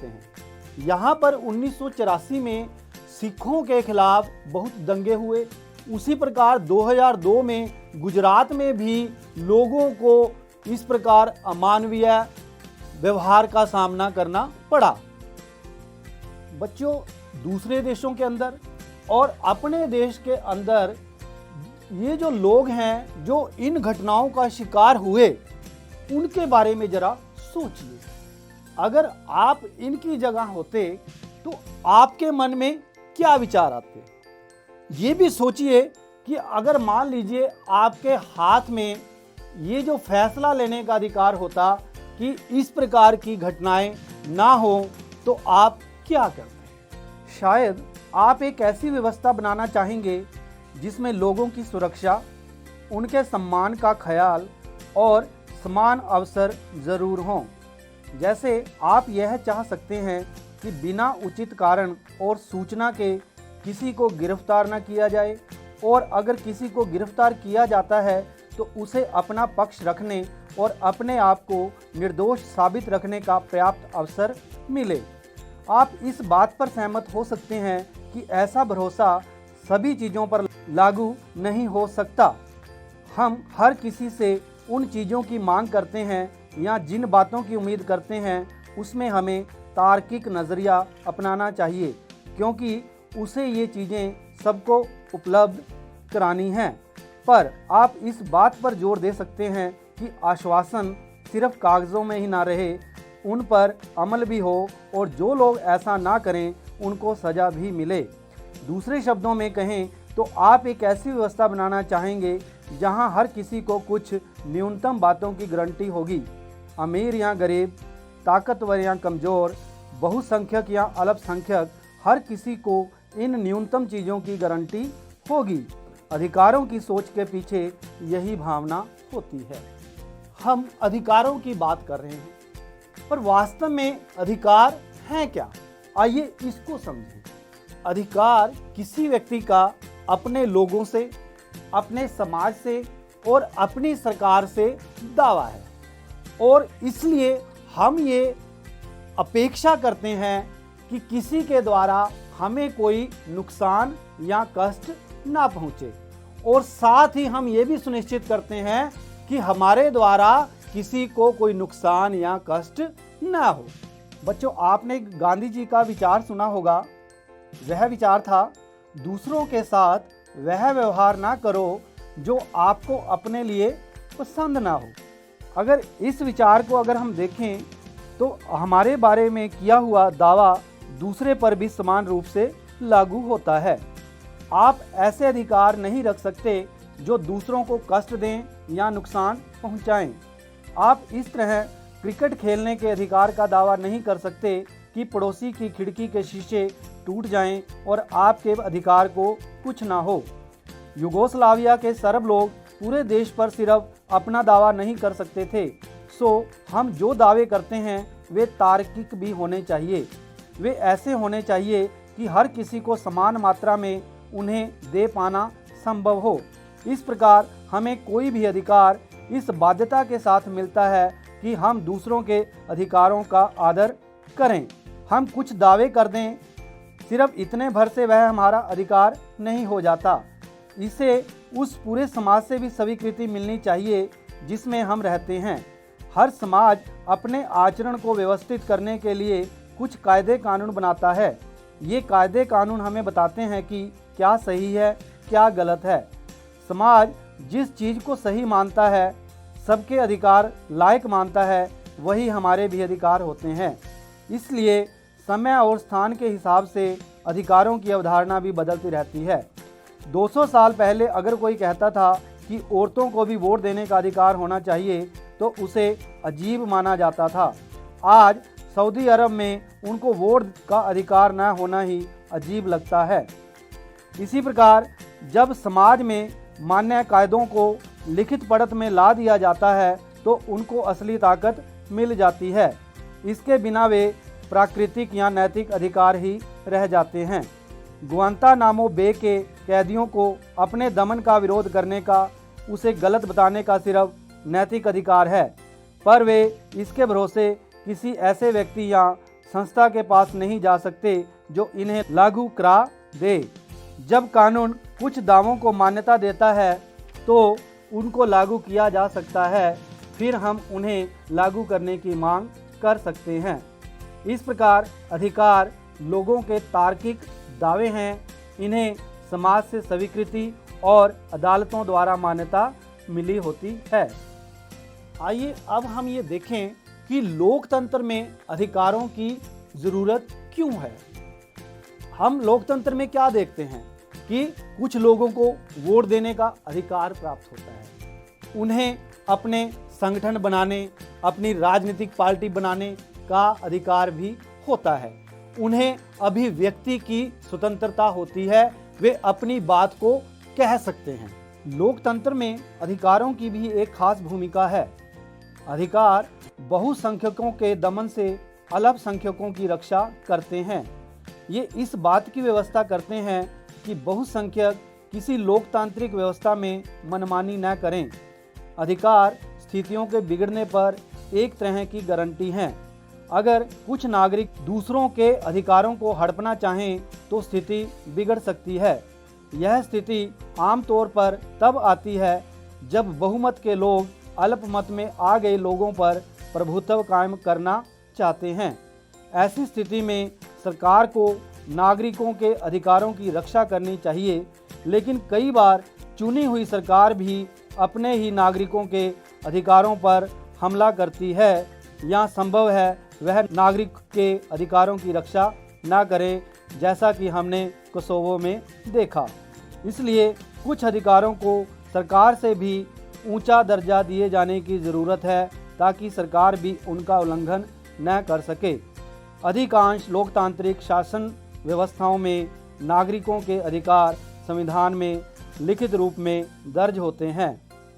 सकते हैं। यहाँ पर 1984 में सिखों के खिलाफ बहुत दंगे हुए। उसी प्रकार 2002 में गुजरात में भी लोगों को इस प्रकार अमानवीय व्यवहार का सामना करना पड़ा। बच्चों, दूसरे देशों के अंदर और अपने देश के अंदर ये जो लोग हैं जो इन घटनाओं का शिकार हुए, उनके बारे में जरा सोचिए। अगर आप इनकी जगह होते तो आपके मन में क्या विचार आते? ये भी सोचिए कि अगर मान लीजिए आपके हाथ में ये जो फैसला लेने का अधिकार होता कि इस प्रकार की घटनाएं ना हो, तो आप क्या करते? शायद आप एक ऐसी व्यवस्था बनाना चाहेंगे जिसमें लोगों की सुरक्षा, उनके सम्मान का ख्याल और समान अवसर जरूर हों। जैसे आप यह चाह सकते हैं कि बिना उचित कारण और सूचना के किसी को गिरफ्तार न किया जाए, और अगर किसी को गिरफ्तार किया जाता है तो उसे अपना पक्ष रखने और अपने आप को निर्दोष साबित रखने का पर्याप्त अवसर मिले। आप इस बात पर सहमत हो सकते हैं कि ऐसा भरोसा सभी चीज़ों पर लागू नहीं हो सकता। हम हर किसी से उन चीज़ों की मांग करते हैं या जिन बातों की उम्मीद करते हैं उसमें हमें तार्किक नज़रिया अपनाना चाहिए, क्योंकि उसे ये चीज़ें सबको उपलब्ध करानी हैं। पर आप इस बात पर जोर दे सकते हैं कि आश्वासन सिर्फ कागज़ों में ही ना रहे, उन पर अमल भी हो, और जो लोग ऐसा ना करें उनको सज़ा भी मिले। दूसरे शब्दों में कहें तो आप एक ऐसी व्यवस्था बनाना चाहेंगे जहां हर किसी को कुछ न्यूनतम बातों की गारंटी होगी। अमीर या गरीब, ताकतवर या कमज़ोर, बहुसंख्यक या अल्पसंख्यक, हर किसी को इन न्यूनतम चीज़ों की गारंटी होगी। अधिकारों की सोच के पीछे यही भावना होती है। हम अधिकारों की बात कर रहे हैं, पर वास्तव में अधिकार हैं क्या? आइए इसको समझें। अधिकार किसी व्यक्ति का अपने लोगों से, अपने समाज से और अपनी सरकार से दावा है, और इसलिए हम ये अपेक्षा करते हैं कि किसी के द्वारा हमें कोई नुकसान या कष्ट ना पहुंचे, और साथ ही हम ये भी सुनिश्चित करते हैं कि हमारे द्वारा किसी को कोई नुकसान या कष्ट ना हो। बच्चों, आपने गांधी जी का विचार सुना होगा। वह विचार था, दूसरों के साथ वह व्यवहार ना करो जो आपको अपने लिए पसंद ना हो। अगर इस विचार को अगर हम देखें तो हमारे बारे में किया हुआ दावा दूसरे पर भी समान रूप से लागू होता है। आप ऐसे अधिकार नहीं रख सकते जो दूसरों को कष्ट दें या नुकसान पहुंचाएं। आप इस तरह क्रिकेट खेलने के अधिकार का दावा नहीं कर सकते कि पड़ोसी की खिड़की के शीशे टूट जाएं और आपके अधिकार को कुछ ना हो। युगोस्लाविया के सर्ब लोग पूरे देश पर सिर्फ अपना दावा नहीं कर सकते थे। सो हम जो दावे करते हैं वे तार्किक भी होने चाहिए। वे ऐसे होने चाहिए कि हर किसी को समान मात्रा में उन्हें दे पाना संभव हो। इस प्रकार हमें कोई भी अधिकार इस बाध्यता के साथ मिलता है कि हम दूसरों के अधिकारों का आदर करें। हम कुछ दावे कर दें, सिर्फ इतने भर से वह हमारा अधिकार नहीं हो जाता। इसे उस पूरे समाज से भी स्वीकृति मिलनी चाहिए जिसमें हम रहते हैं। हर समाज अपने आचरण को व्यवस्थित करने के लिए कुछ कायदे कानून बनाता है। ये कायदे कानून हमें बताते हैं कि क्या सही है, क्या गलत है। समाज जिस चीज़ को सही मानता है, सबके अधिकार लायक मानता है, वही हमारे भी अधिकार होते हैं। इसलिए समय और स्थान के हिसाब से अधिकारों की अवधारणा भी बदलती रहती है। 200 साल पहले अगर कोई कहता था कि औरतों को भी वोट देने का अधिकार होना चाहिए तो उसे अजीब माना जाता था। आज सऊदी अरब में उनको वोट का अधिकार न होना ही अजीब लगता है। इसी प्रकार जब समाज में मान्य कायदों को लिखित पढ़त में ला दिया जाता है तो उनको असली ताकत मिल जाती है। इसके बिना वे प्राकृतिक या नैतिक अधिकार ही रह जाते हैं। गुआंतानामो बे के कैदियों को अपने दमन का विरोध करने का, उसे गलत बताने का सिर्फ नैतिक अधिकार है, पर वे इसके भरोसे किसी ऐसे व्यक्ति या संस्था के पास नहीं जा सकते जो इन्हें लागू करा दे। जब कानून कुछ दावों को मान्यता देता है तो उनको लागू किया जा सकता है, फिर हम उन्हें लागू करने की मांग कर सकते हैं। इस प्रकार अधिकार लोगों के तार्किक दावे हैं, इन्हें समाज से स्वीकृति और अदालतों द्वारा मान्यता मिली होती है। आइए अब हम ये देखें कि लोकतंत्र में अधिकारों की ज़रूरत क्यों है। हम लोकतंत्र में क्या देखते हैं कि कुछ लोगों को वोट देने का अधिकार प्राप्त होता है, उन्हें अपने संगठन बनाने, अपनी राजनीतिक पार्टी बनाने का अधिकार भी होता है, उन्हें अभिव्यक्ति की स्वतंत्रता होती है, वे अपनी बात को कह सकते हैं। लोकतंत्र में अधिकारों की भी एक खास भूमिका है। अधिकार बहुसंख्यकों के दमन से अल्पसंख्यकों की रक्षा करते हैं। ये इस बात की व्यवस्था करते हैं कि बहुसंख्यक किसी लोकतांत्रिक व्यवस्था में मनमानी न करें। अधिकार स्थितियों के बिगड़ने पर एक तरह की गारंटी हैं। अगर कुछ नागरिक दूसरों के अधिकारों को हड़पना चाहें तो स्थिति बिगड़ सकती है। यह स्थिति आमतौर पर तब आती है जब बहुमत के लोग अल्पमत में आ गए लोगों पर प्रभुत्व कायम करना चाहते हैं। ऐसी स्थिति में सरकार को नागरिकों के अधिकारों की रक्षा करनी चाहिए, लेकिन कई बार चुनी हुई सरकार भी अपने ही नागरिकों के अधिकारों पर हमला करती है या संभव है वह नागरिक के अधिकारों की रक्षा न करे, जैसा कि हमने कोसोवो में देखा। इसलिए कुछ अधिकारों को सरकार से भी ऊंचा दर्जा दिए जाने की ज़रूरत है ताकि सरकार भी उनका उल्लंघन न कर सके। अधिकांश लोकतांत्रिक शासन व्यवस्थाओं में नागरिकों के अधिकार संविधान में लिखित रूप में दर्ज होते हैं।